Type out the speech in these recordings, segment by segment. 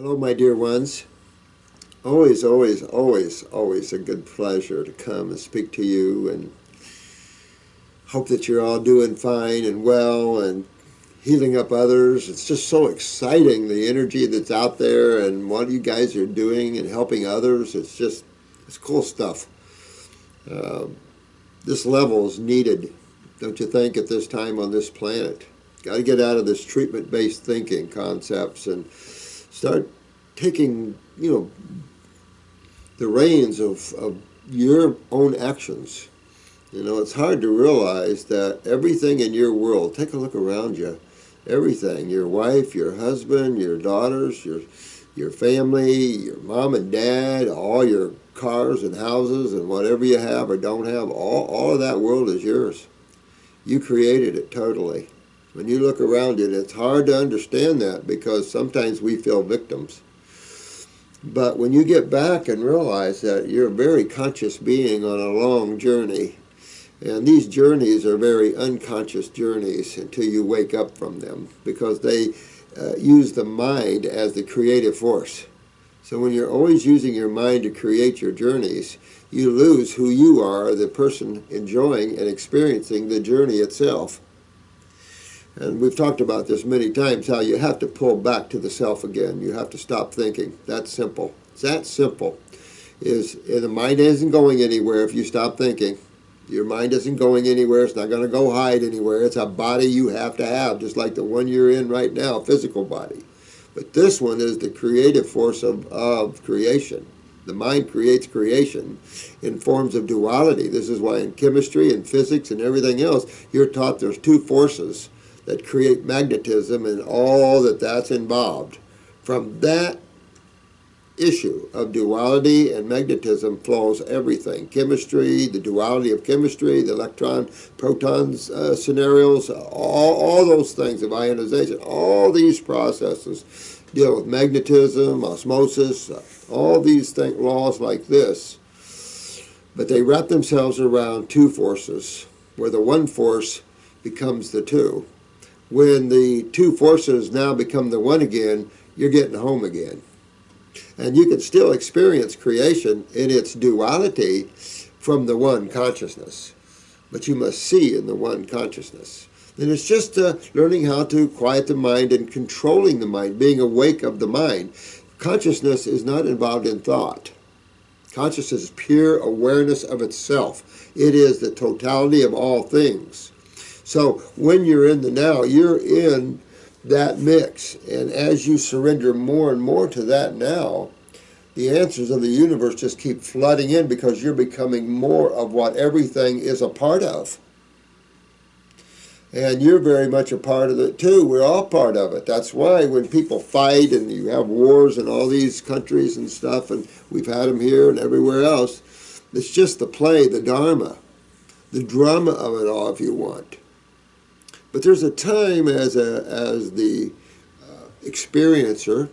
Hello, my dear ones. Always, always, always, always a good pleasure to come and speak to you, and hope that you're all doing fine and well and healing up others. It's just so exciting, the energy that's out there and what you guys are doing and helping others. It's cool stuff. This level is needed, don't you think, at this time on this planet? Got to get out of this treatment-based thinking concepts and start taking, the reins of your own actions. It's hard to realize that everything in your world, take a look around you, everything, your wife, your husband, your daughters, your family, your mom and dad, all your cars and houses and whatever you have or don't have, all of that world is yours. You created it totally. When you look around it, it's hard to understand that because sometimes we feel victims. But when you get back and realize that you're a very conscious being on a long journey, and these journeys are very unconscious journeys until you wake up from them, because they use the mind as the creative force. So when you're always using your mind to create your journeys, you lose who you are, the person enjoying and experiencing the journey itself. And we've talked about this many times, how you have to pull back to the self again. You have to stop thinking. That's simple. It's that simple. The mind isn't going anywhere if you stop thinking. Your mind isn't going anywhere. It's not going to go hide anywhere. It's a body you have to have, just like the one you're in right now, physical body. But this one is the creative force of creation. The mind creates creation in forms of duality. This is why in chemistry and physics and everything else, you're taught there's two forces that create magnetism and all that's involved. From that issue of duality and magnetism flows everything. Chemistry, the duality of chemistry, the electron, protons scenarios, all those things of ionization, all these processes deal with magnetism, osmosis, all these laws like this. But they wrap themselves around two forces, where the one force becomes the two. When the two forces now become the one again, you're getting home again. And you can still experience creation in its duality from the one consciousness. But you must see in the one consciousness. And it's just learning how to quiet the mind and controlling the mind, being awake of the mind. Consciousness is not involved in thought. Consciousness is pure awareness of itself. It is the totality of all things. So when you're in the now, you're in that mix. And as you surrender more and more to that now, the answers of the universe just keep flooding in because you're becoming more of what everything is a part of. And you're very much a part of it too. We're all part of it. That's why when people fight and you have wars in all these countries and stuff, and we've had them here and everywhere else, it's just the play, the dharma, the drama of it all, if you want. But there's a time as the experiencer,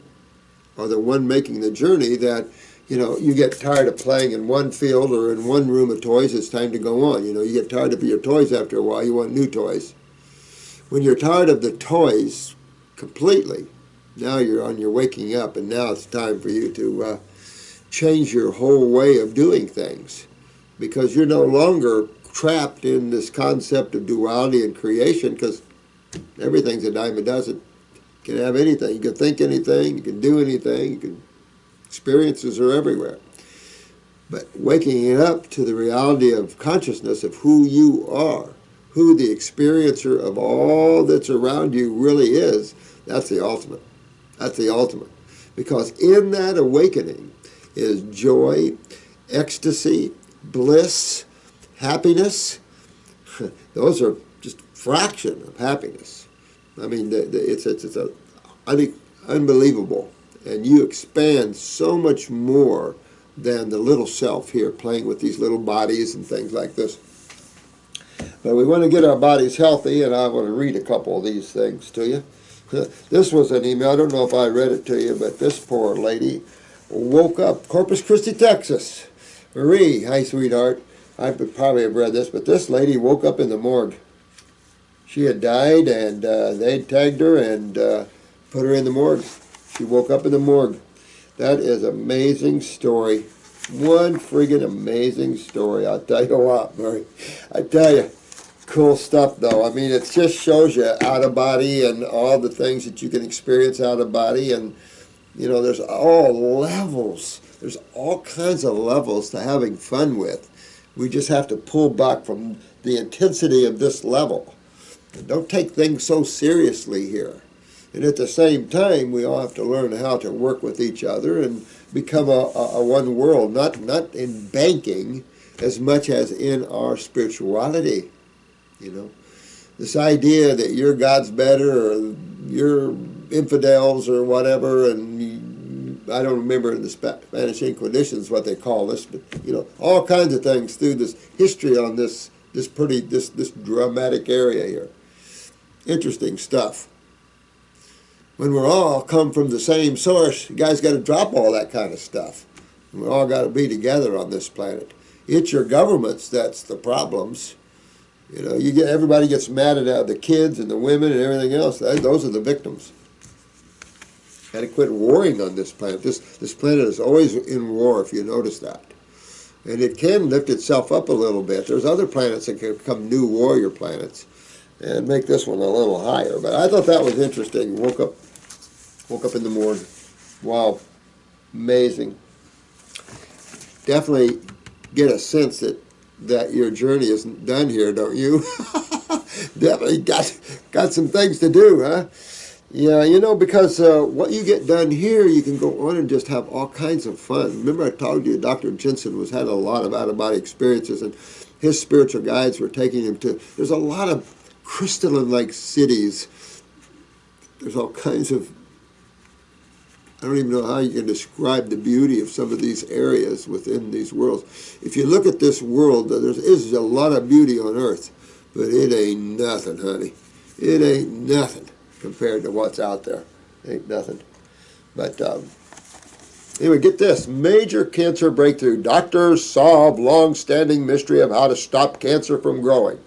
or the one making the journey, that you get tired of playing in one field or in one room of toys. It's time to go on. You get tired of your toys after a while. You want new toys. When you're tired of the toys completely, now you're on your waking up, and now it's time for you to change your whole way of doing things, because you're no longer trapped in this concept of duality and creation, because everything's a dime a dozen. You can have anything. You can think anything. You can do anything. Experiences are everywhere. But waking it up to the reality of consciousness of who you are, who the experiencer of all that's around you really is, that's the ultimate. That's the ultimate. Because in that awakening is joy, ecstasy, bliss, happiness. Those are just a fraction of happiness. I mean, it's unbelievable. And you expand so much more than the little self here playing with these little bodies and things like this. But we want to get our bodies healthy, and I want to read a couple of these things to you. This was an email. I don't know if I read it to you, but this poor lady woke up, Corpus Christi, Texas. Marie, hi, sweetheart. I probably have read this, but this lady woke up in the morgue. She had died, and they tagged her and put her in the morgue. She woke up in the morgue. That is an amazing story. One friggin' amazing story. I'll tell you what, Murray. I tell you, cool stuff though. I mean, it just shows you out of body and all the things that you can experience out of body. And, you know, there's all levels. There's all kinds of levels to having fun with. We just have to pull back from the intensity of this level. And don't take things so seriously here. And at the same time, we all have to learn how to work with each other and become a one world, not in banking as much as in our spirituality. You know, this idea that your God's better or you're infidels or whatever, and I don't remember in the Spanish Inquisitions what they call this, but you know, all kinds of things through this history on this dramatic area here. Interesting stuff. When we're all come from the same source, you guys got to drop all that kind of stuff. We all got to be together on this planet. It's your governments that's the problems. You know, everybody gets mad at the kids and the women and everything else. Those are the victims. Got to quit warring on this planet. This planet is always in war, if you notice that. And it can lift itself up a little bit. There's other planets that can become new warrior planets and make this one a little higher. But I thought that was interesting. Woke up in the morning. Wow. Amazing. Definitely get a sense that your journey isn't done here, don't you? Definitely got some things to do, huh? Yeah, you know, because what you get done here, you can go on and just have all kinds of fun. Remember I told you Dr. Jensen had a lot of out-of-body experiences, and his spiritual guides were taking him to, there's a lot of crystalline-like cities. There's all kinds of, I don't even know how you can describe the beauty of some of these areas within these worlds. If you look at this world, there is a lot of beauty on Earth, but it ain't nothing, honey. It ain't nothing compared to what's out there. Ain't nothing. But anyway, get this. Major cancer breakthrough. Doctors solve long-standing mystery of how to stop cancer from growing.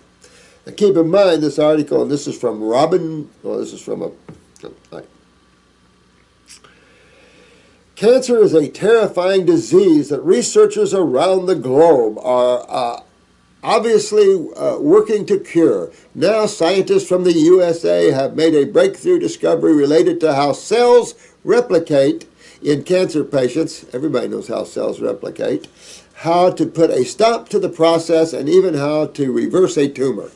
Now keep in mind this article, and this is from Cancer is a terrifying disease that researchers around the globe are obviously working to cure. Now scientists from the USA have made a breakthrough discovery related to how cells replicate in cancer patients. Everybody knows how cells replicate. How to put a stop to the process and even how to reverse a tumor.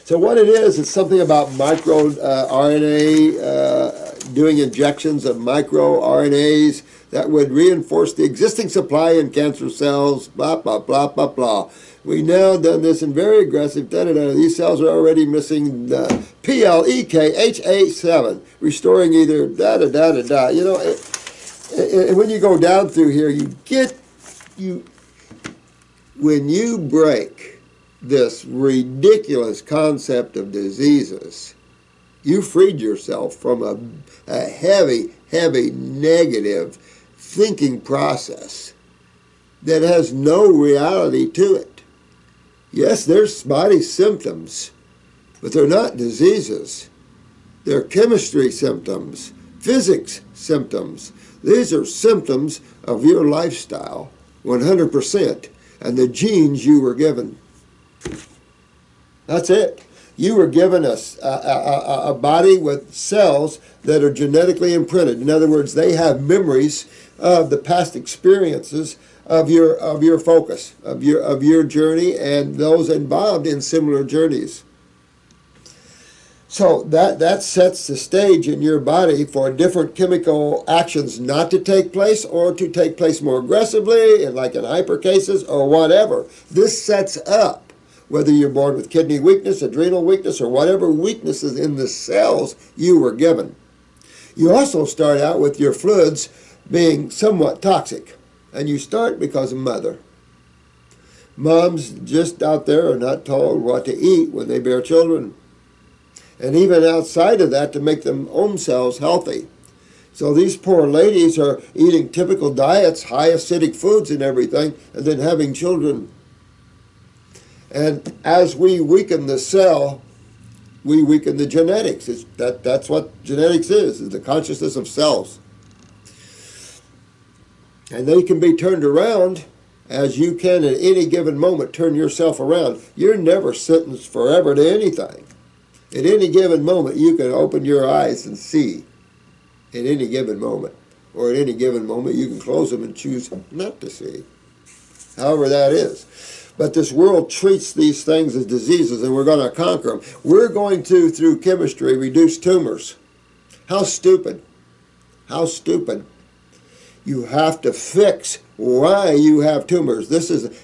So what it is, it's something about microRNA, doing injections of microRNAs that would reinforce the existing supply in cancer cells, blah, blah, blah, blah, blah. We now done this in very aggressive, these cells are already missing the PLEKHA7, restoring either da-da-da-da-da. You know, when you go down through here, when you break this ridiculous concept of diseases, you freed yourself from a heavy, heavy negative thinking process that has no reality to it. Yes, there's body symptoms, but they're not diseases. They're chemistry symptoms, physics symptoms. These are symptoms of your lifestyle, 100%, and the genes you were given. That's it. You were given a body with cells that are genetically imprinted. In other words, they have memories of the past experiences of your focus, of your journey, and those involved in similar journeys. So that sets the stage in your body for different chemical actions not to take place or to take place more aggressively, like in hyper cases or whatever. This sets up whether you're born with kidney weakness, adrenal weakness, or whatever weaknesses in the cells you were given. You also start out with your fluids being somewhat toxic, and you start because of mother. Moms just out there are not told what to eat when they bear children, and even outside of that to make them own cells healthy. So these poor ladies are eating typical diets, high acidic foods and everything, and then having children. And as we weaken the cell, we weaken the genetics. That's what genetics is the consciousness of cells. And they can be turned around as you can at any given moment turn yourself around. You're never sentenced forever to anything. At any given moment, you can open your eyes and see. At any given moment. Or at any given moment, you can close them and choose not to see. However that is. But this world treats these things as diseases, and we're going to conquer them. We're going to, through chemistry, reduce tumors. How stupid. How stupid. You have to fix why you have tumors.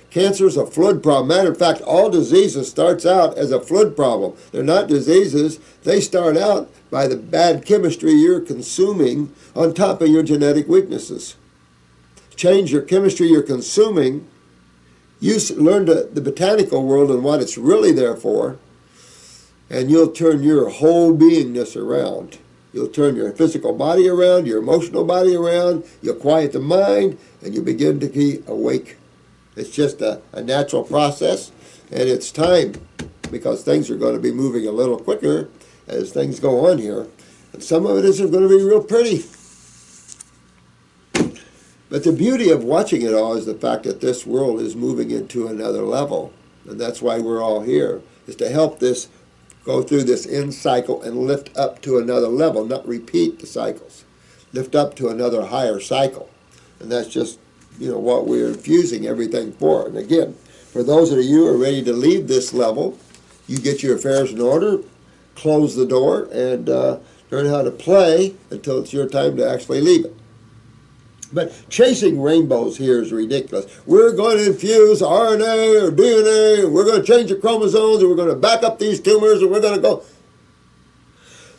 Cancer is a fluid problem. Matter of fact, all diseases starts out as a fluid problem. They're not diseases. They start out by the bad chemistry you're consuming on top of your genetic weaknesses. Change your chemistry you're consuming. You learn the botanical world and what it's really there for, and you'll turn your whole beingness around. You'll turn your physical body around, your emotional body around, you'll quiet the mind, and you begin to be awake. It's just a natural process, and it's time, because things are going to be moving a little quicker as things go on here. And some of it isn't going to be real pretty. But the beauty of watching it all is the fact that this world is moving into another level. And that's why we're all here, is to help this go through this end cycle and lift up to another level, not repeat the cycles. Lift up to another higher cycle. And that's just, what we're infusing everything for. And again, for those of you who are ready to leave this level, you get your affairs in order, close the door, and learn how to play until it's your time to actually leave it. But chasing rainbows here is ridiculous. We're going to infuse RNA or DNA, and we're going to change the chromosomes, and we're going to back up these tumors, and we're going to go.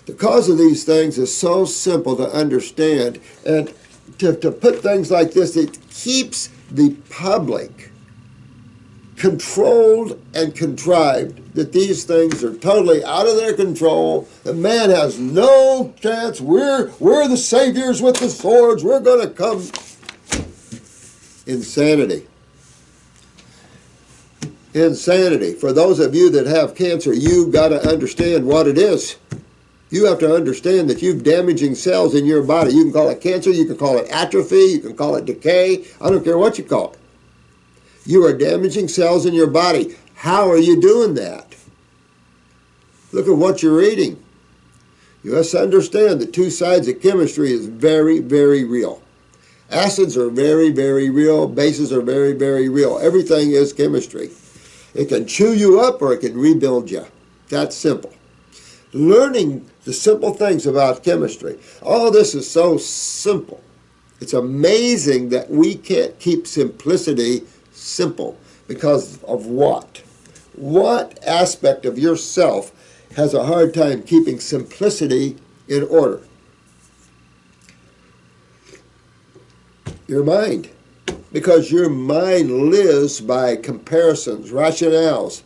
The cause of these things is so simple to understand, and to put things like this, it keeps the public controlled and contrived that these things are totally out of their control. The man has no chance. We're the saviors with the swords. We're going to come. Insanity. Insanity. For those of you that have cancer, you've got to understand what it is. You have to understand that you've damaging cells in your body. You can call it cancer. You can call it atrophy. You can call it decay. I don't care what you call it. You are damaging cells in your body. How are you doing that? Look at what you're eating. You must understand that two sides of chemistry is very, very real. Acids are very, very real. Bases are very, very real. Everything is chemistry. It can chew you up or it can rebuild you. That's simple. Learning the simple things about chemistry. All this is so simple. It's amazing that we can't keep simplicity simple. Because of what? What aspect of yourself has a hard time keeping simplicity in order? Your mind. Because your mind lives by comparisons, rationales,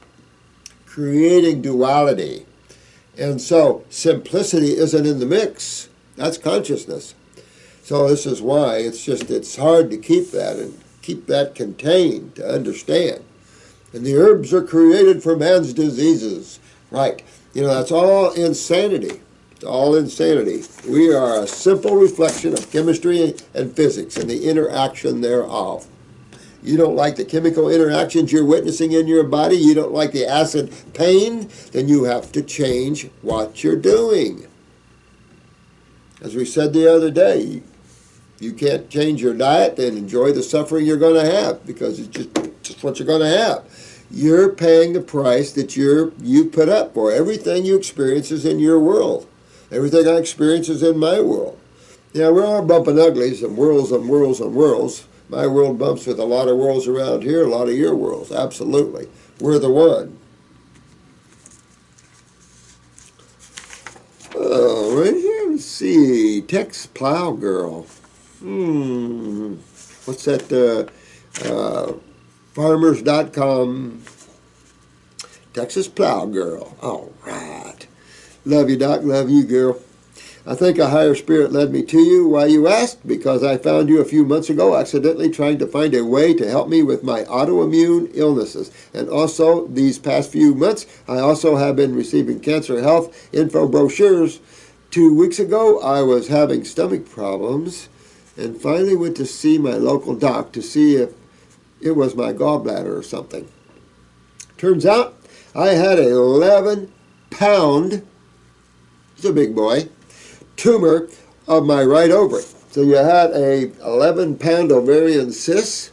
creating duality. And so simplicity isn't in the mix. That's consciousness. So this is why it's hard to keep that and keep that contained to understand. And the herbs are created for man's diseases. Right. That's all insanity. It's all insanity. We are a simple reflection of chemistry and physics and the interaction thereof. You don't like the chemical interactions you're witnessing in your body, you don't like the acid pain, then you have to change what you're doing. As we said the other day, you can't change your diet, then enjoy the suffering you're going to have, because it's just what you're going to have. You're paying the price that you put up for. Everything you experience is in your world. Everything I experience is in my world. We're all bumping uglies and whirls and whirls and whirls. My world bumps with a lot of worlds around here, a lot of your worlds. Absolutely. We're the one. Oh, right here, let's see. Txplowgirl. What's that? Farmers.com. Txplowgirl. All right. Love you, Doc. Love you, girl. I think a higher spirit led me to you. Why, you asked? Because I found you a few months ago accidentally trying to find a way to help me with my autoimmune illnesses. And also, these past few months, I also have been receiving cancer health info brochures. 2 weeks ago, I was having stomach problems and finally went to see my local doc to see if it was my gallbladder or something. Turns out I had an 11-pound, it's a big boy, tumor of my right ovary. So you had a 11-pound ovarian cyst.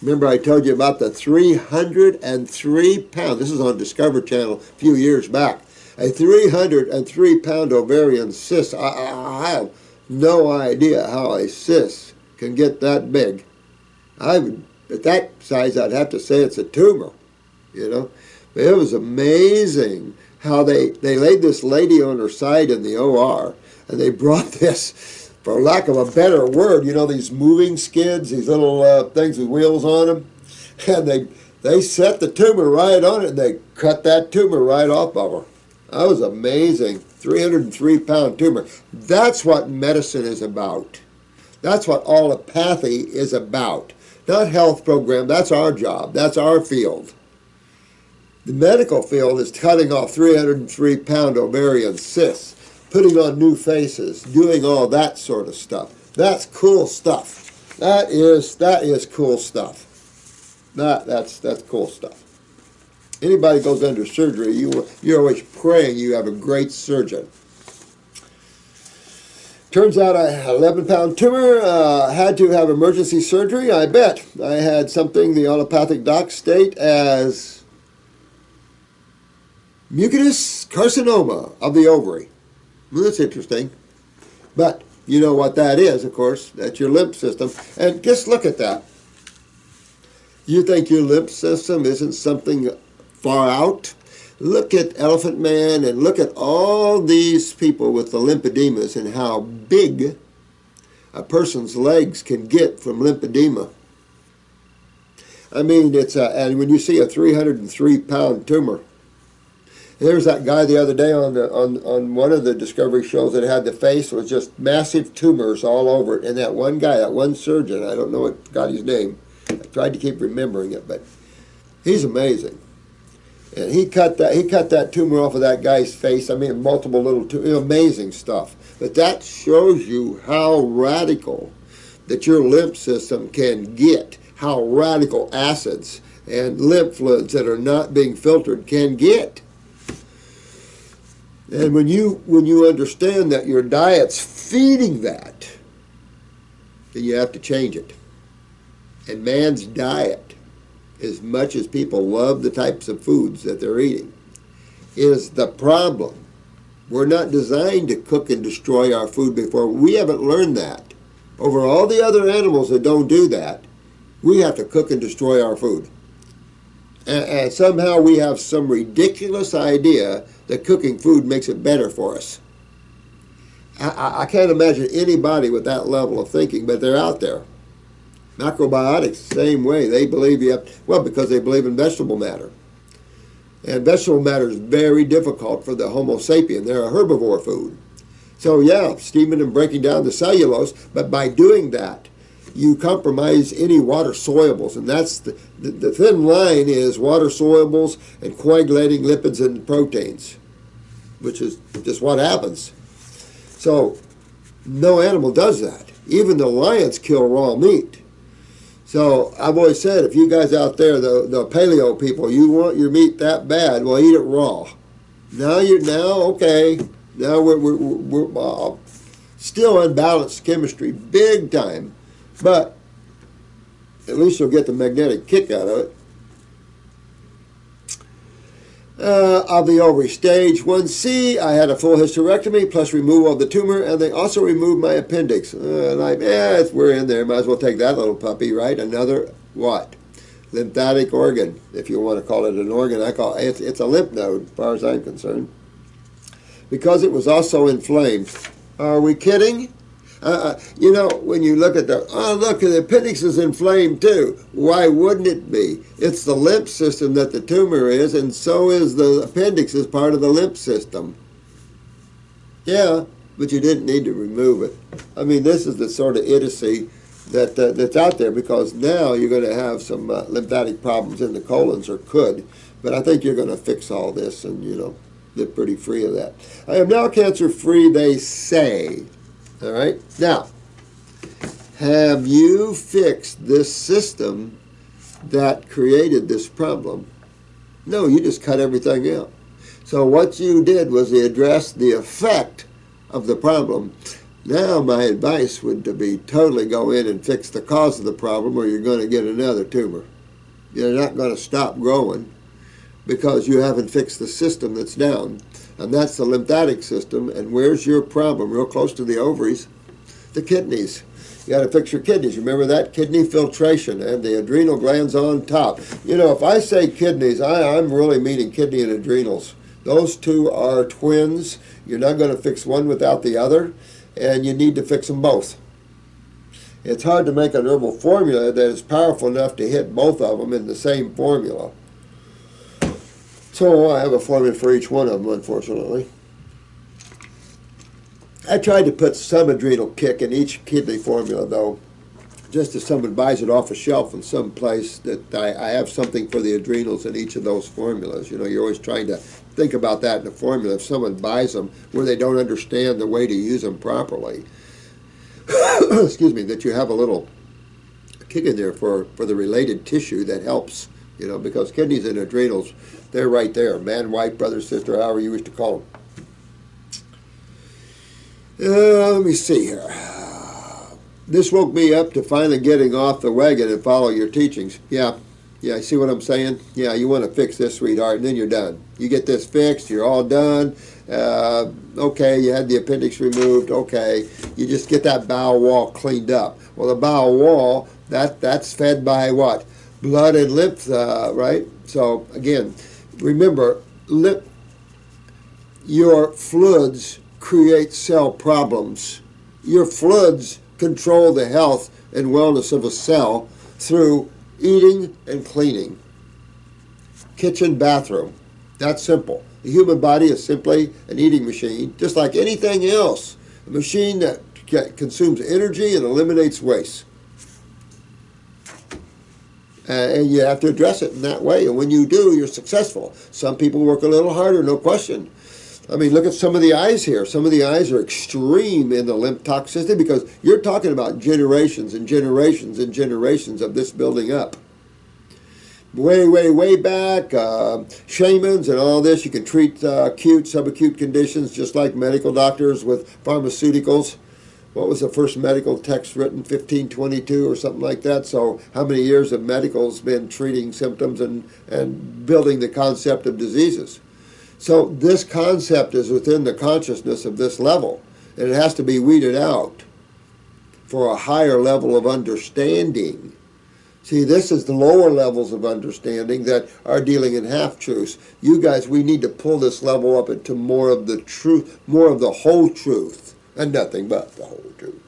Remember I told you about the 303 pound, this is on Discovery Channel a few years back, a 303-pound ovarian cyst. I have no idea how a cyst can get that big. At that size, I'd have to say it's a tumor, you know. But it was amazing how they laid this lady on her side in the OR, and they brought this, for lack of a better word, you know, these moving skids, these little things with wheels on them, and they set the tumor right on it, and they cut that tumor right off of her. That was amazing. 303-pound tumor. That's what medicine is about. That's what allopathy is about. Not health program. That's our job. That's our field. The medical field is cutting off 303-pound ovarian cysts, putting on new faces, doing all that sort of stuff. That's cool stuff. That is cool stuff. That's cool stuff. Anybody goes under surgery, you're always praying you have a great surgeon. Turns out I had an 11-pound tumor, had to have emergency surgery, I bet. I had something the allopathic docs state as Mucinous Carcinoma of the ovary. Well, that's interesting. But you know what that is, of course. That's your lymph system. And just look at that. You think your lymph system isn't something far out? Look at Elephant Man and look at all these people with the lymphodemas and how big a person's legs can get from lymphedema. I mean, and when you see a 303-pound tumor, there was that guy the other day on one of the Discovery shows that had the face was just massive tumors all over it. And that one guy, that one surgeon, I don't know what got his name. I tried to keep remembering it, but he's amazing. And he cut that tumor off of that guy's face. I mean, multiple little amazing stuff. But that shows you how radical that your lymph system can get, how radical acids and lymph fluids that are not being filtered can get. And when you understand that your diet's feeding that, then you have to change it. And man's diet, as much as people love the types of foods that they're eating, is the problem. We're not designed to cook and destroy our food before. We haven't learned that. Over all the other animals that don't do that, we have to cook and destroy our food. And somehow we have some ridiculous idea that cooking food makes it better for us. I can't imagine anybody with that level of thinking, but they're out there. Macrobiotics, same way. They believe because they believe in vegetable matter. And vegetable matter is very difficult for the Homo sapien. They're a herbivore food. So yeah, steaming and breaking down the cellulose, but by doing that, you compromise any water solubles, and that's the thin line is water solubles and coagulating lipids and proteins, which is just what happens. So no animal does that. Even the lions kill raw meat. So I've always said, if you guys out there, the paleo people, you want your meat that bad, well, eat it raw. Now we're still unbalanced chemistry, big time. But at least you'll get the magnetic kick out of it. Of the ovary stage 1C, I had a full hysterectomy plus removal of the tumor, and they also removed my appendix. We're in there. Might as well take that little puppy, right? Another what? Lymphatic organ, if you want to call it an organ. I call it's a lymph node, as far as I'm concerned, because it was also inflamed. Are we kidding? You know, when you look at the appendix is inflamed too. Why wouldn't it be? It's the lymph system that the tumor is, and so is the appendix is part of the lymph system. Yeah, but you didn't need to remove it. I mean, this is the sort of idiocy that's out there, because now you're going to have some lymphatic problems in the colons, or could, but I think you're going to fix all this and, you know, get pretty free of that. I am now cancer-free, they say. All right? Now, have you fixed this system that created this problem? No, you just cut everything out. So what you did was you addressed the effect of the problem. Now my advice would to be totally go in and fix the cause of the problem, or you're going to get another tumor. You're not going to stop growing because you haven't fixed the system that's down. And that's the lymphatic system. And where's your problem? Real close to the ovaries, the kidneys. You got to fix your kidneys. Remember that? Kidney filtration and the adrenal glands on top. You know, if I say kidneys, I'm really meaning kidney and adrenals. Those two are twins. You're not going to fix one without the other, and you need to fix them both. It's hard to make an herbal formula that is powerful enough to hit both of them in the same formula. So I have a formula for each one of them, unfortunately. I tried to put some adrenal kick in each kidney formula, though, just as someone buys it off a shelf in some place, that I have something for the adrenals in each of those formulas. You know, you're always trying to think about that in the formula. If someone buys them where they don't understand the way to use them properly, excuse me, that you have a little kick in there for the related tissue that helps, you know, because kidneys and adrenals, they're right there. Man, wife, brother, sister, however you wish to call them. Let me see here. This woke me up to finally getting off the wagon and follow your teachings. Yeah, see what I'm saying? Yeah, you want to fix this, sweetheart, and then you're done. You get this fixed, you're all done. Okay, you had the appendix removed. Okay, you just get that bowel wall cleaned up. Well, the bowel wall, that's fed by what? Blood and lymph, right? So, again, remember, your fluids create cell problems. Your fluids control the health and wellness of a cell through eating and cleaning. Kitchen, bathroom. That's simple. The human body is simply an eating machine, just like anything else. A machine that consumes energy and eliminates waste. And you have to address it in that way. And when you do, you're successful. Some people work a little harder, no question. I mean, look at some of the eyes here. Some of the eyes are extreme in the lymph toxicity, because you're talking about generations and generations and generations of this building up. Way back, shamans and all this, you can treat acute, subacute conditions just like medical doctors with pharmaceuticals. What was the first medical text written? 1522 or something like that. So how many years have medicals been treating symptoms and building the concept of diseases? So this concept is within the consciousness of this level, and it has to be weeded out for a higher level of understanding. See, this is the lower levels of understanding that are dealing in half-truths. You guys, we need to pull this level up into more of the truth, more of the whole truth, and nothing but the whole truth.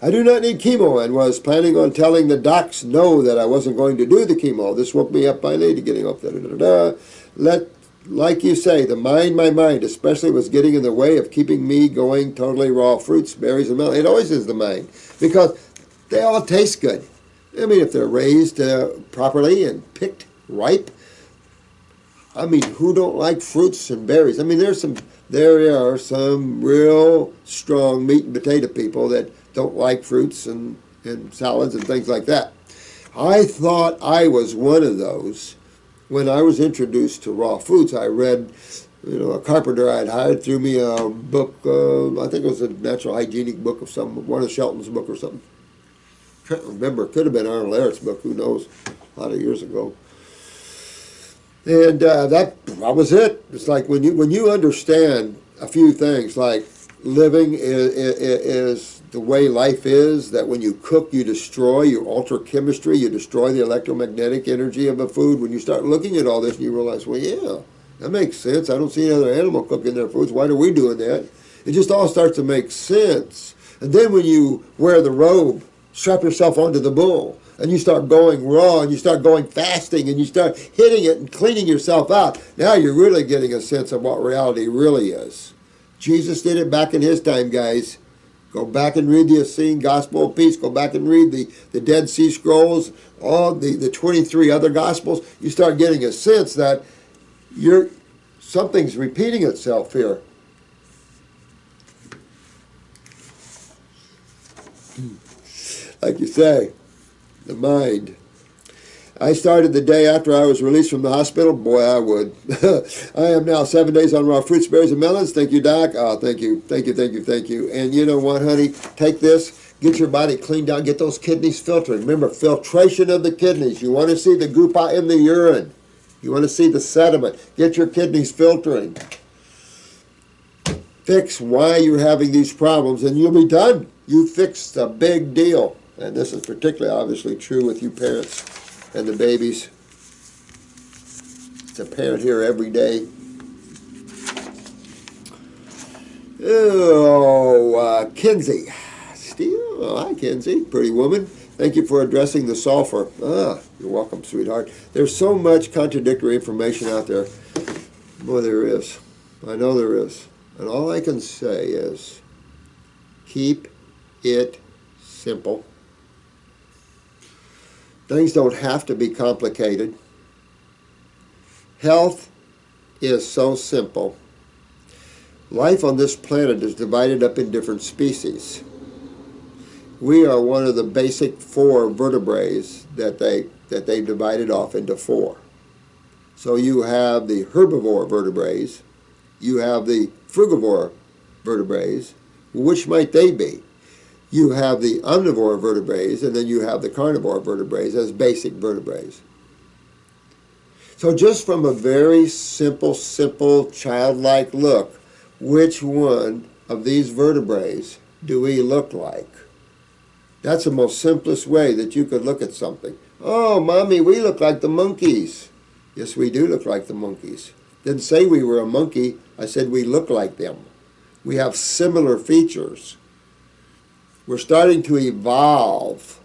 I do not need chemo, and was planning on telling the docs no, that I wasn't going to do the chemo. This woke me up finally to getting off like you say, my mind especially was getting in the way of keeping me going totally raw fruits, berries, and melons. It always is the mind, because they all taste good. I mean, if they're raised properly and picked ripe. I mean, who don't like fruits and berries? I mean, there are some real strong meat and potato people that don't like fruits and salads and things like that. I thought I was one of those. When I was introduced to raw foods, I read, you know, a carpenter I had hired threw me a book, I think it was a natural hygienic book of one of Shelton's book or something. I can't remember. It could have been Arnold Ehret's book, who knows, a lot of years ago. And that was it. It's like when you understand a few things, like living is the way life is, that when you cook, you destroy, you alter chemistry, you destroy the electromagnetic energy of a food. When you start looking at all this, you realize, well, yeah, that makes sense. I don't see any other animal cooking their foods. Why are we doing that? It just all starts to make sense. And then when you wear the robe, strap yourself onto the bull, and you start going raw, and you start going fasting, and you start hitting it and cleaning yourself out, now you're really getting a sense of what reality really is. Jesus did it back in his time, guys. Go back and read the Essene Gospel of Peace. Go back and read the Dead Sea Scrolls, all the 23 other Gospels. You start getting a sense that something's repeating itself here. Like you say, the mind. I started the day after I was released from the hospital. Boy, I would. I am now 7 days on raw fruits, berries, and melons. Thank you, Doc. Oh, thank you, thank you, thank you, thank you. And you know what, honey? Take this, get your body cleaned out, get those kidneys filtered. Remember, filtration of the kidneys. You want to see the goop out in the urine. You want to see the sediment. Get your kidneys filtering. Fix why you're having these problems, and you'll be done. You fixed a big deal. And this is particularly obviously true with you parents and the babies. It's a parent here every day. Oh, Kenzie Stevens. Oh, hi, Kenzie. Pretty woman. Thank you for addressing the sulfur. Ah, you're welcome, sweetheart. There's so much contradictory information out there. Boy, there is. I know there is. And all I can say is keep it simple. Things don't have to be complicated. Health is so simple. Life on this planet is divided up in different species. We are one of the basic 4 vertebrates that they divided off into 4. So you have the herbivore vertebrates, you have the frugivore vertebrates. Which might they be? You have the omnivore vertebrates, and then you have the carnivore vertebrates as basic vertebrates. So just from a very simple, childlike look, which one of these vertebrates do we look like? That's the most simplest way that you could look at something. Oh, Mommy, we look like the monkeys. Yes, we do look like the monkeys. Didn't say we were a monkey. I said we look like them. We have similar features. We're starting to evolve.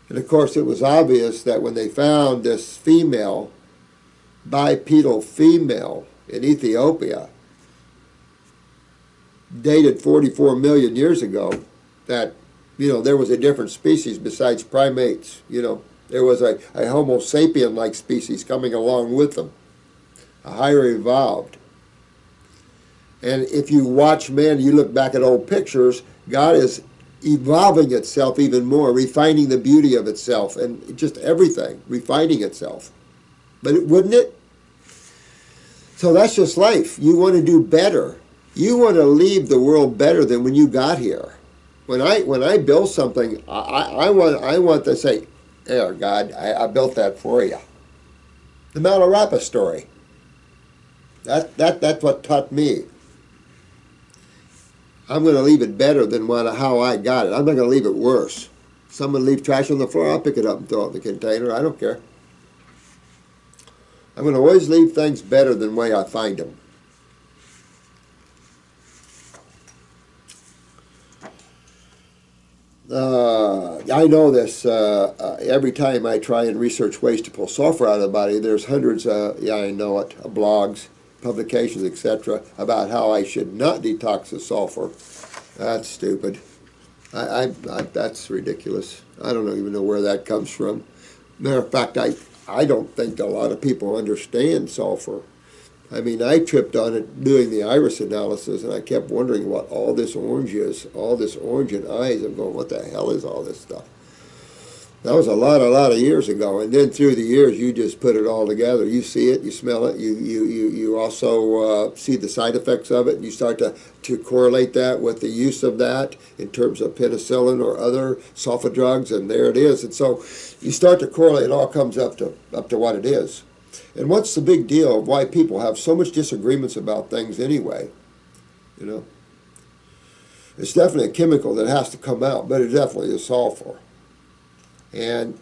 And of course, it was obvious that when they found this female, bipedal female in Ethiopia, dated 44 million years ago, that, there was a different species besides primates. There was a Homo sapien-like species coming along with them, a higher evolved. And if you watch man, you look back at old pictures, God is evolving itself even more, refining the beauty of itself, and just everything, refining itself. But wouldn't it? So that's just life. You want to do better. You want to leave the world better than when you got here. When I build something, I want to say, "There, God, I built that for you." The Malarapa story. That's what taught me. I'm going to leave it better than how I got it. I'm not going to leave it worse. Someone leave trash on the floor, I'll pick it up and throw it in the container. I don't care. I'm going to always leave things better than the way I find them. I know this. Every time I try and research ways to pull sulfur out of the body, there's hundreds, I know it, blogs, publications, etc., about how I should not detox the sulfur. That's stupid. That's ridiculous. I don't even know where that comes from. Matter of fact, I don't think a lot of people understand sulfur. I mean, I tripped on it doing the iris analysis, and I kept wondering what all this orange is, all this orange in eyes. I'm going, what the hell is all this stuff? That was a lot of years ago, and then through the years, you just put it all together. You see it, you smell it, you also see the side effects of it, and you start to correlate that with the use of that in terms of penicillin or other sulfa drugs, and there it is. And so you start to correlate, it all comes up to what it is. And what's the big deal of why people have so much disagreements about things anyway? It's definitely a chemical that has to come out, but it definitely is sulfur. And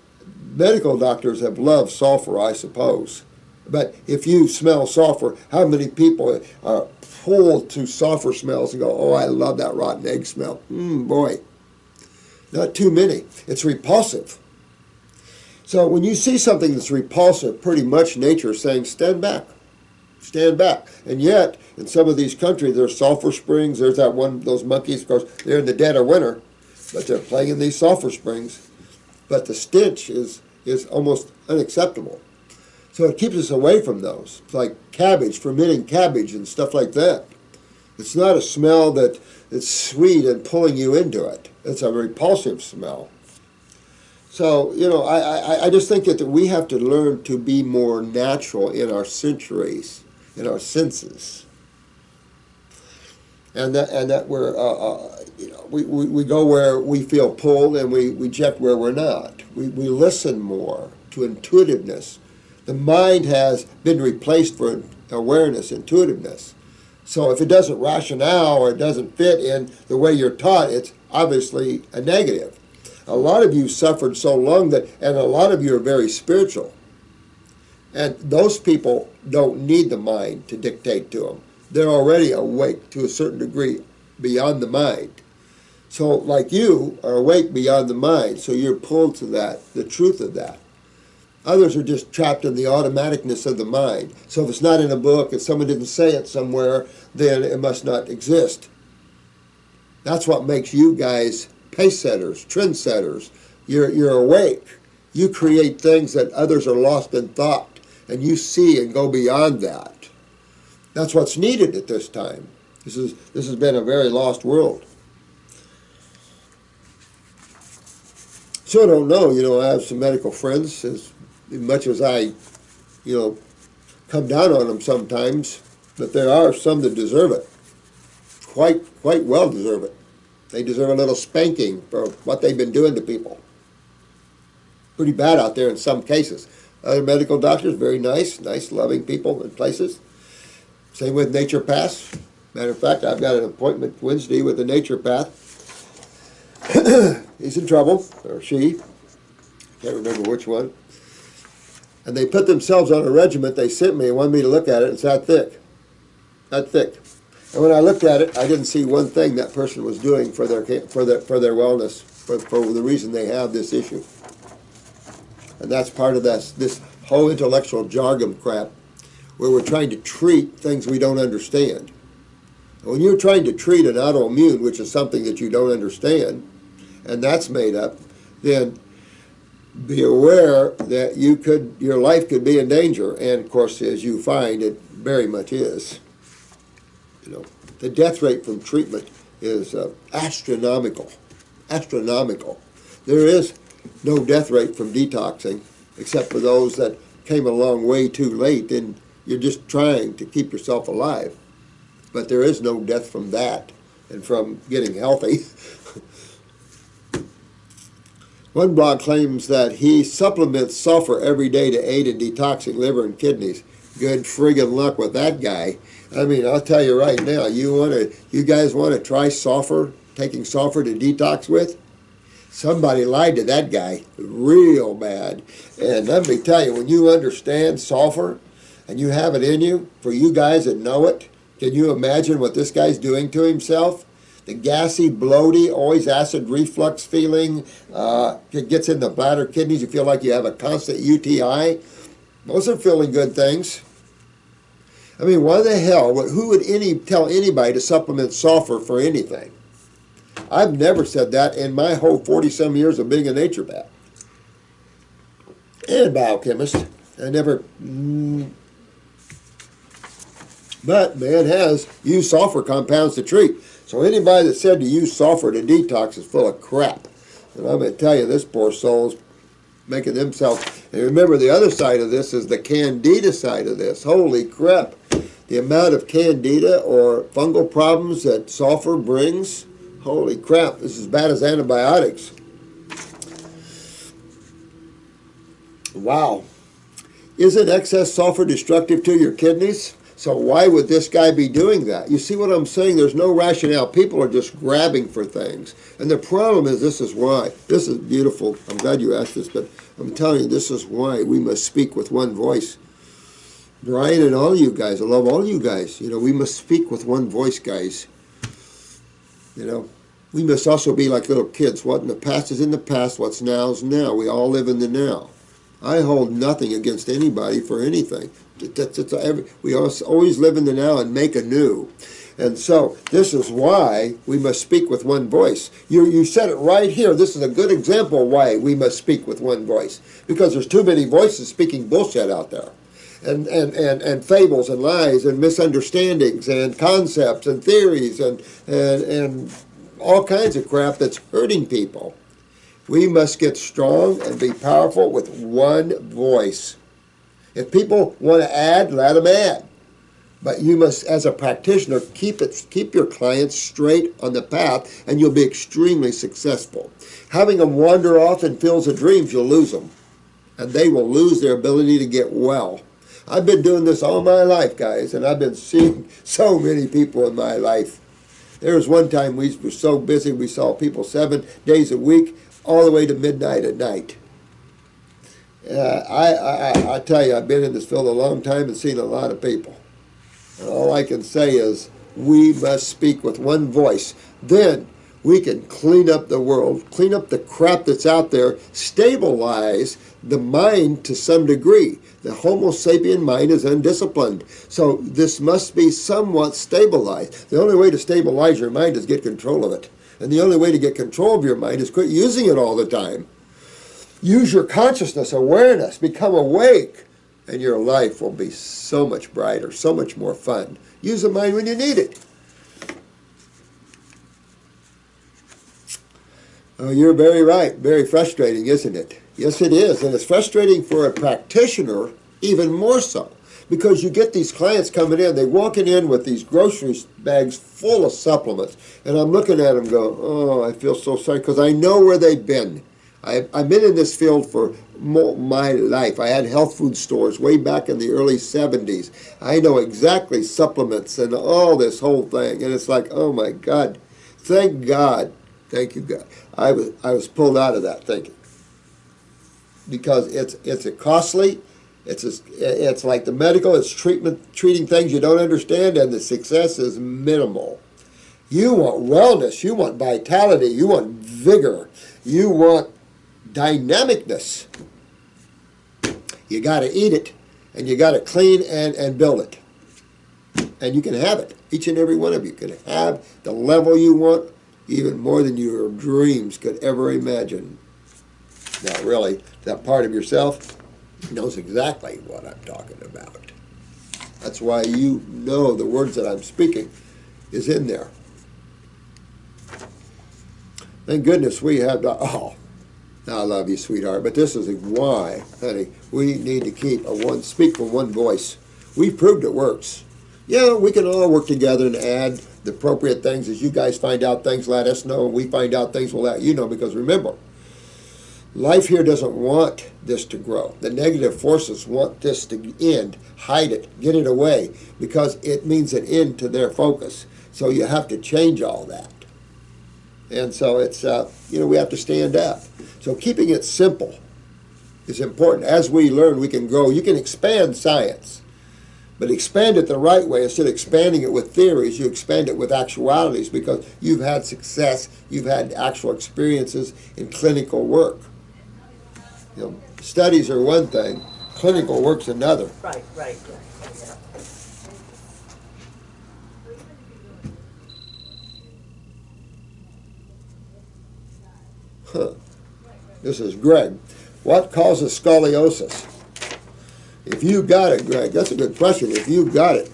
medical doctors have loved sulfur, I suppose. But if you smell sulfur, how many people are pulled to sulfur smells and go, oh, I love that rotten egg smell? Boy, not too many. It's repulsive. So when you see something that's repulsive, pretty much nature is saying, stand back. Stand back. And yet, in some of these countries, there's sulfur springs. There's that one, those monkeys, of course, they're in the dead of winter, but they're playing in these sulfur springs. But the stench is almost unacceptable. So it keeps us away from those. It's like cabbage, fermenting cabbage and stuff like that. It's not a smell that it's sweet and pulling you into it. It's a repulsive smell. So, you know, I just think that we have to learn to be more natural in our sensories, in our senses. And that we're, you know, we go where we feel pulled and we reject where we're not. We listen more to intuitiveness. The mind has been replaced for awareness, intuitiveness. So if it doesn't rationale or it doesn't fit in the way you're taught, it's obviously a negative. A lot of you suffered so long that, and a lot of you are very spiritual. And those people don't need the mind to dictate to them. They're already awake to a certain degree beyond the mind. So like you are awake beyond the mind, so you're pulled to that, the truth of that. Others are just trapped in the automaticness of the mind. So if it's not in a book, if someone didn't say it somewhere, then it must not exist. That's what makes you guys pace setters, trend setters. You're awake. You create things that others are lost in thought, and you see and go beyond that. That's what's needed at this time. This has been a very lost world. So I don't know, you know, I have some medical friends, as much as I, you know, come down on them sometimes, but there are some that deserve it. Quite well deserve it. They deserve a little spanking for what they've been doing to people. Pretty bad out there in some cases. Other medical doctors, very nice, loving people in places. Same with naturopaths. Matter of fact, I've got an appointment Wednesday with a naturopath. He's in trouble, or she. Can't remember which one. And they put themselves on a regimen they sent me and wanted me to look at it. It's that thick. That thick. And when I looked at it, I didn't see one thing that person was doing for their wellness, for the reason they have this issue. And that's part of this whole intellectual jargon crap, where we're trying to treat things we don't understand. And when you're trying to treat an autoimmune, which is something that you don't understand, and that's made up, then be aware that your life could be in danger. And of course, as you find, it very much is. You know, the death rate from treatment is astronomical. Astronomical. There is no death rate from detoxing, except for those that came along way too late, and you're just trying to keep yourself alive. But there is no death from that and from getting healthy. One blog claims that he supplements sulfur every day to aid in detoxing liver and kidneys. Good friggin' luck with that guy. I mean, I'll tell you right now, you guys want to try sulfur, taking sulfur to detox with? Somebody lied to that guy real bad. And let me tell you, when you understand sulfur and you have it in you, for you guys that know it, can you imagine what this guy's doing to himself? The gassy, bloaty, always acid reflux feeling, it gets in the bladder, kidneys, you feel like you have a constant UTI. Those are feeling good things. I mean, why the hell, who would tell anybody to supplement sulfur for anything? I've never said that in my whole 40-some years of being a naturopath and biochemist. I never, but man has used sulfur compounds to treat. So anybody that said to use sulfur to detox is full of crap. And I'm going to tell you, this poor soul's making themselves. And remember, the other side of this is the candida side of this. Holy crap. The amount of candida or fungal problems that sulfur brings, holy crap, this is as bad as antibiotics. Wow. Isn't excess sulfur destructive to your kidneys? So why would this guy be doing that? You see what I'm saying? There's no rationale. People are just grabbing for things. And the problem is, this is why. This is beautiful. I'm glad you asked this, but I'm telling you, this is why we must speak with one voice. Brian and all you guys, I love all you guys. You know, we must speak with one voice, guys. You know, we must also be like little kids. What in the past is in the past. What's now is now. We all live in the now. I hold nothing against anybody for anything. We always live in the now and make anew. And so this is why we must speak with one voice. You said it right here. This is a good example of why we must speak with one voice. Because there's too many voices speaking bullshit out there. And fables and lies and misunderstandings and concepts and theories and all kinds of crap that's hurting people. We must get strong and be powerful with one voice. If people want to add, let them add. But you must, as a practitioner, keep your clients straight on the path, and you'll be extremely successful. Having them wander off in fields of dreams, you'll lose them. And they will lose their ability to get well. I've been doing this all my life, guys, and I've been seeing so many people in my life. There was one time we were so busy, we saw people 7 days a week, all the way to midnight at night. I tell you, I've been in this field a long time and seen a lot of people. And all I can say is we must speak with one voice. Then we can clean up the world, clean up the crap that's out there, stabilize the mind to some degree. The Homo sapien mind is undisciplined. So this must be somewhat stabilized. The only way to stabilize your mind is get control of it. And the only way to get control of your mind is quit using it all the time. Use your consciousness, awareness, become awake, and your life will be so much brighter, so much more fun. Use the mind when you need it. Oh, you're very right. Very frustrating, isn't it? Yes, it is. And it's frustrating for a practitioner even more so. Because you get these clients coming in, they're walking in with these grocery bags full of supplements. And I'm looking at them going, oh, I feel so sorry, because I know where they've been. I've been in this field for my life. I had health food stores way back in the early 70s. I know exactly supplements and all this whole thing. And it's like, oh my God, thank God. Thank you, God. I was pulled out of that thinking. Because it's a costly, it's like the medical, it's treating things you don't understand, and the success is minimal. You want wellness, you want vitality, you want vigor, you want dynamicness. You got to eat it, and you got to clean and build it. And you can have it. Each and every one of you can have the level you want, even more than your dreams could ever imagine. Now, really, that part of yourself knows exactly what I'm talking about. That's why you know the words that I'm speaking is in there. Thank goodness we have, oh, I love you, sweetheart, but this is why, honey, we need to speak with one voice. We've proved it works. Yeah, we can all work together and add the appropriate things. As you guys find out things, let us know. We find out things, we'll let you know, because remember, life here doesn't want this to grow. The negative forces want this to end, hide it, get it away, because it means an end to their focus. So you have to change all that. And so it's, we have to stand up. So keeping it simple is important. As we learn, we can grow. You can expand science, but expand it the right way. Instead of expanding it with theories, you expand it with actualities, because you've had success, you've had actual experiences in clinical work. Studies are one thing, clinical work's another. Right. Yeah. This is Greg. What causes scoliosis? If you got it, Greg, that's a good question. If you got it,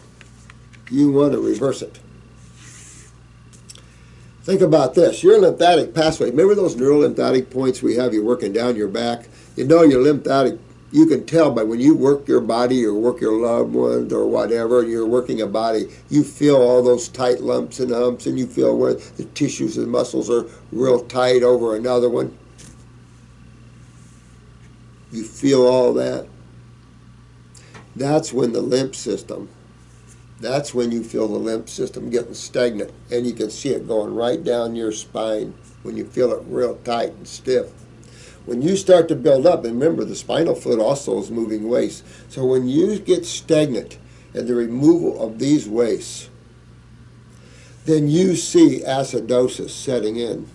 you want to reverse it. Think about this. Your lymphatic pathway, remember those neurolymphatic points we have you working down your back? You know your lymphatic, you can tell by when you work your body or work your loved ones or whatever, and you're working a body, you feel all those tight lumps and humps, and you feel where the tissues and muscles are real tight over another one. You feel all that. That's when the lymph system, that's when you feel the lymph system getting stagnant, and you can see it going right down your spine when you feel it real tight and stiff. When you start to build up, and remember the spinal fluid also is moving waste, so when you get stagnant and the removal of these wastes, then you see acidosis setting in.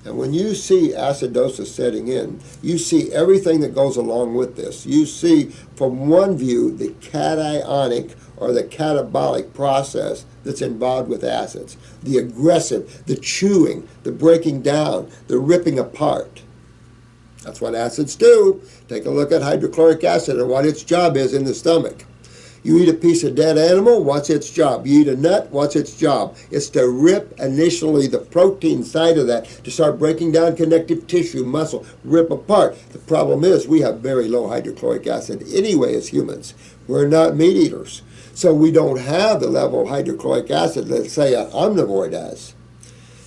And when you see acidosis setting in, you see everything that goes along with this. You see, from one view, the cationic or the catabolic process that's involved with acids. The aggressive, the chewing, the breaking down, the ripping apart. That's what acids do. Take a look at hydrochloric acid and what its job is in the stomach. You eat a piece of dead animal, what's its job? You eat a nut, what's its job? It's to rip initially the protein side of that, to start breaking down connective tissue, muscle, rip apart. The problem is we have very low hydrochloric acid anyway as humans. We're not meat eaters. So we don't have the level of hydrochloric acid that, say, an omnivore does.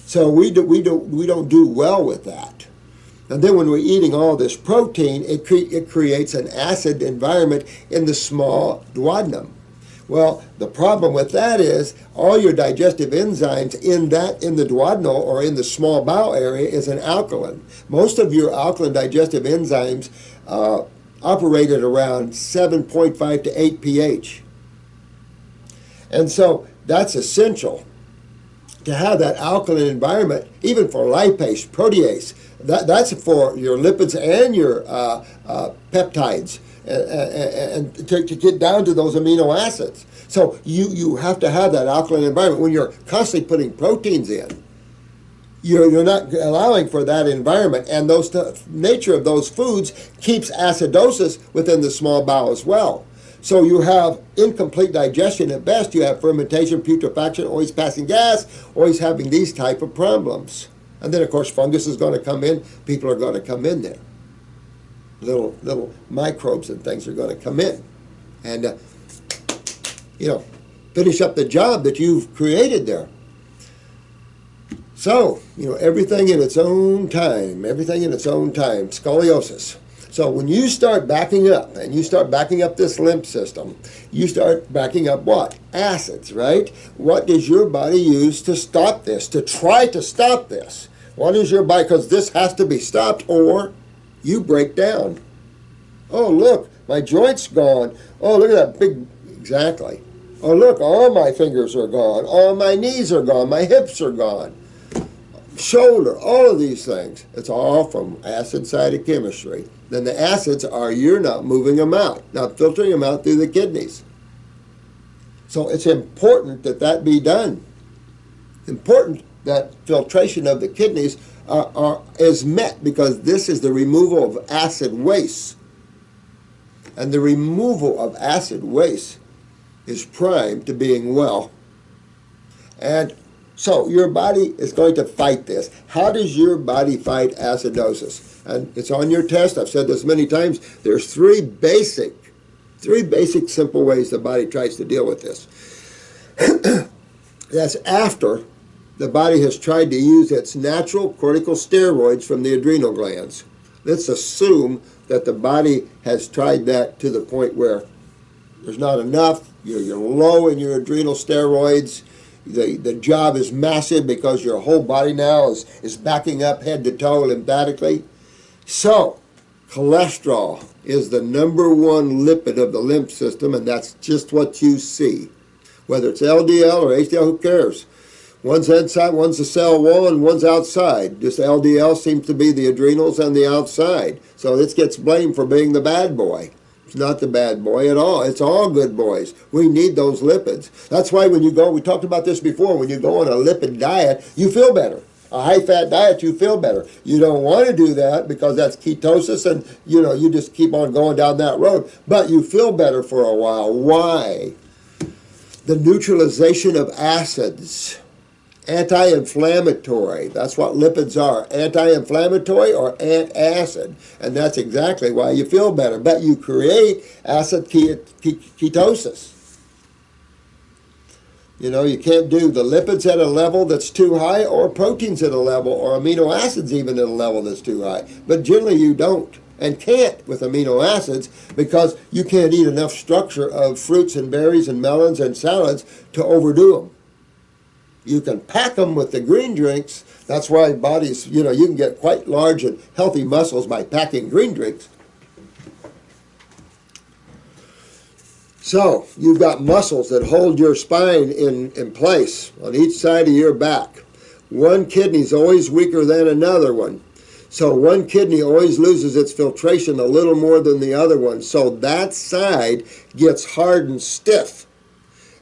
So we don't do well with that. And then when we're eating all this protein, it creates an acid environment in the small duodenum. Well, the problem with that is all your digestive enzymes in the duodenal or in the small bowel area is an alkaline. Most of your alkaline digestive enzymes operate at around 7.5 to 8 pH. And so that's essential to have that alkaline environment, even for lipase, protease. That's for your lipids and your peptides, and to get down to those amino acids. So you have to have that alkaline environment. When you're constantly putting proteins in, you're not allowing for that environment, and nature of those foods keeps acidosis within the small bowel as well. So you have incomplete digestion at best. You have fermentation, putrefaction, always passing gas, always having these type of problems. And then, of course, fungus is going to come in. People are going to come in there. Little microbes and things are going to come in. And, finish up the job that you've created there. So, everything in its own time. Everything in its own time. Scoliosis. So when you start backing up, and you start backing up this lymph system, you start backing up what? Acids, right? What does your body use to stop this, to try to stop this? What is your body? Because this has to be stopped or you break down. Oh, look, my joint's gone. Oh, look at that big, exactly. Oh, look, all my fingers are gone. All my knees are gone. My hips are gone. Shoulder, all of these things. It's all from acid cytochemistry. Then the acids are, you're not moving them out, not filtering them out through the kidneys. So it's important that be done. Important that filtration of the kidneys is met, because this is the removal of acid waste. And the removal of acid waste is prime to being well. And so your body is going to fight this. How does your body fight acidosis? And it's on your test. I've said this many times. There's three basic simple ways the body tries to deal with this. That's after the body has tried to use its natural corticosteroids from the adrenal glands. Let's assume that the body has tried that to the point where there's not enough. You're low in your adrenal steroids. The job is massive because your whole body now is backing up head to toe lymphatically. So, cholesterol is the #1 lipid of the lymph system, and that's just what you see. Whether it's LDL or HDL, who cares? One's inside, one's the cell wall, and one's outside. Just LDL seems to be the adrenals and the outside. So this gets blamed for being the bad boy. It's not the bad boy at all. It's all good boys. We need those lipids. That's why when you go, we talked about this before, when you go on a lipid diet, you feel better. A high-fat diet, you feel better. You don't want to do that because that's ketosis, and you just keep on going down that road. But you feel better for a while. Why? The neutralization of acids. Anti-inflammatory. That's what lipids are. Anti-inflammatory or antacid. And that's exactly why you feel better. But you create acid ketosis. You can't do the lipids at a level that's too high, or proteins at a level, or amino acids even at a level that's too high. But generally you don't and can't with amino acids, because you can't eat enough structure of fruits and berries and melons and salads to overdo them. You can pack them with the green drinks. That's why bodies, you can get quite large and healthy muscles by packing green drinks. So you've got muscles that hold your spine in place on each side of your back. one kidney is always weaker than another one. So one kidney always loses its filtration a little more than the other one. So that side gets hard and stiff.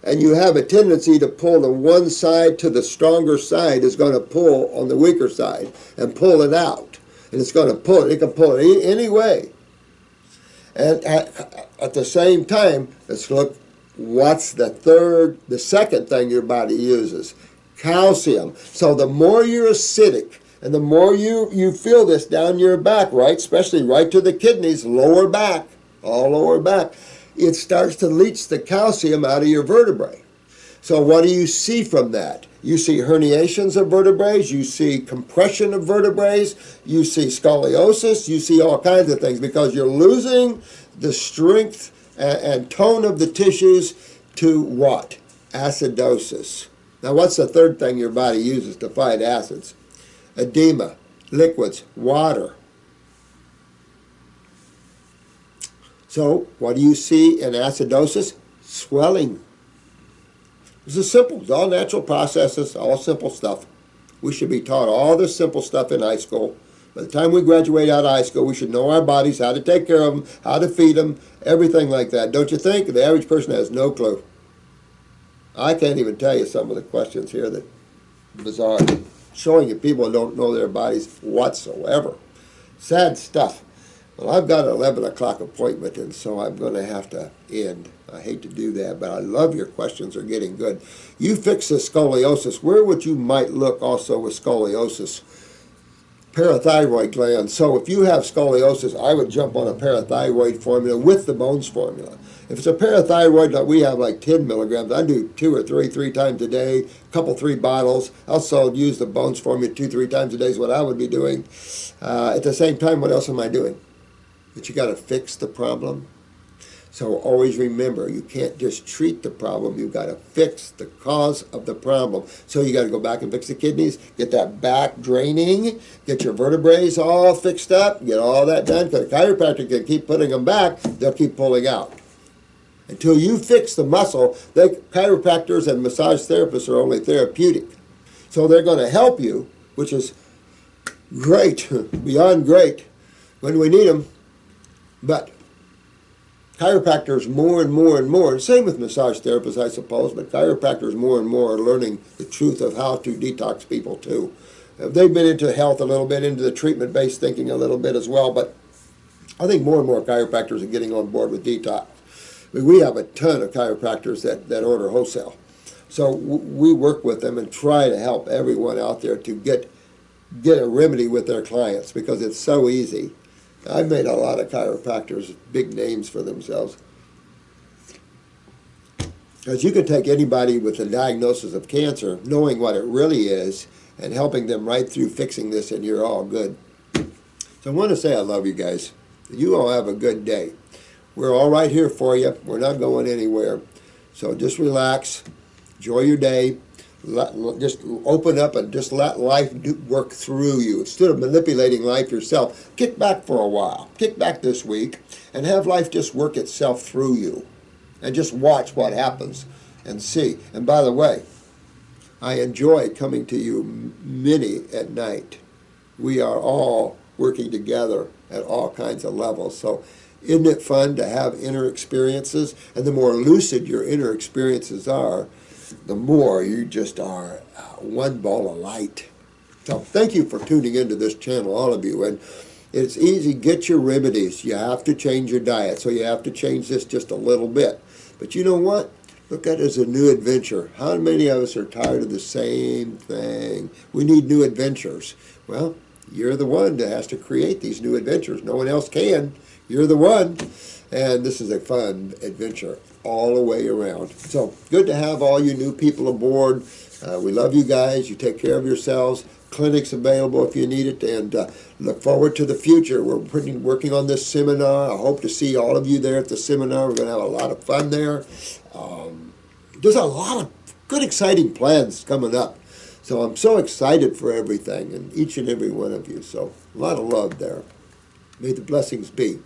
And you have a tendency to pull the one side to the stronger side is going to pull on the weaker side and pull it out. And it's going to pull it. It can pull it any way. And at the same time, let's look, what's the second thing your body uses? Calcium. So the more you're acidic, and the more you feel this down your back, right, especially right to the kidneys, lower back, all lower back, it starts to leach the calcium out of your vertebrae. So what do you see from that? You see herniations of vertebrae, you see compression of vertebrae, you see scoliosis, you see all kinds of things because you're losing the strength and tone of the tissues to what? Acidosis. Now what's the third thing your body uses to fight acids? Edema, liquids, water. So what do you see in acidosis? Swelling. This is simple. It's all natural processes, all simple stuff. We should be taught all this simple stuff in high school. By the time we graduate out of high school, we should know our bodies, how to take care of them, how to feed them, everything like that. Don't you think? The average person has no clue. I can't even tell you some of the questions here that are bizarre. Showing you people don't know their bodies whatsoever. Sad stuff. Well, I've got an 11 o'clock appointment, and so I'm going to have to end. I hate to do that, but I love your questions. They're getting good. You fix the scoliosis. Where would you might look also with scoliosis? Parathyroid gland. So if you have scoliosis, I would jump on a parathyroid formula with the bones formula. If it's a parathyroid, we have like 10 milligrams. I do 2 or 3 times a day, a couple, 3 bottles. Also use the bones formula 2, 3 times a day is what I would be doing. At the same time, what else am I doing? But you got to fix the problem. So always remember, you can't just treat the problem. You've got to fix the cause of the problem. So you got to go back and fix the kidneys, get that back draining, get your vertebrae all fixed up, get all that done. Because the chiropractor can keep putting them back, they'll keep pulling out. Until you fix the muscle, chiropractors and massage therapists are only therapeutic. So they're going to help you, which is great, beyond great, when we need them. But chiropractors more and more and more, same with massage therapists, I suppose, but chiropractors more and more are learning the truth of how to detox people too. They've been into health a little bit, into the treatment-based thinking a little bit as well, but I think more and more chiropractors are getting on board with detox. I mean, we have a ton of chiropractors that order wholesale. So we work with them and try to help everyone out there to get a remedy with their clients because it's so easy. I've made a lot of chiropractors big names for themselves. Because you can take anybody with a diagnosis of cancer, knowing what it really is, and helping them right through fixing this, and you're all good. So I want to say I love you guys. You all have a good day. We're all right here for you. We're not going anywhere. So just relax. Enjoy your day. Just open up and just let life work through you. Instead of manipulating life yourself, kick back for a while. Kick back this week and have life just work itself through you. And just watch what happens and see. And by the way, I enjoy coming to you many at night. We are all working together at all kinds of levels. So isn't it fun to have inner experiences? And the more lucid your inner experiences are, the more you just are one ball of light. So thank you for tuning into this channel, all of you. And it's easy. Get your remedies. You have to change your diet. So you have to change this just a little bit. But you know what? Look at it as a new adventure. How many of us are tired of the same thing? We need new adventures. Well, you're the one that has to create these new adventures. No one else can. You're the one. And this is a fun adventure all the way around. So good to have all you new people aboard. We love you guys. You take care of yourselves. Clinics available if you need it. And look forward to the future. We're working on this seminar. I hope to see all of you there at the seminar. We're going to have a lot of fun there. There's a lot of good, exciting plans coming up. So I'm so excited for everything and each and every one of you. So a lot of love there. May the blessings be.